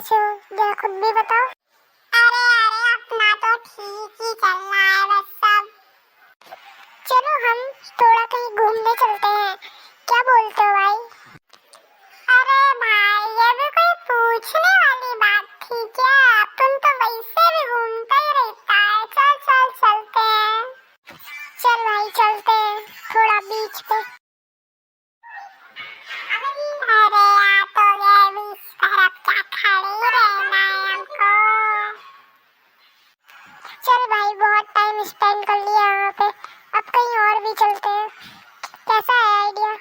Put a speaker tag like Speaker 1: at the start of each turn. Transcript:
Speaker 1: कुछ जरा खुद भी बताओ। अरे अरे अपना तो ठीक ही चल रहा है बस सब। चलो हम थोड़ा कहीं घूमने चलते हैं, क्या बोलते हो भाई? अरे भाई ये भी कोई पूछने वाली बात थी क्या? अपन तो वैसे भी घूमता ही रहता है। चल चल चलते हैं। चल भाई चलते हैं थोड़ा बीच पे। अरे यार तो गए बीच पर, अब क्या खड़े ही रहना है हमको। चल भाई बहुत टाइम स्पेंड कर लिया यहाँ पे, अब कहीं और भी चलते हैं। कैसा है आइडिया?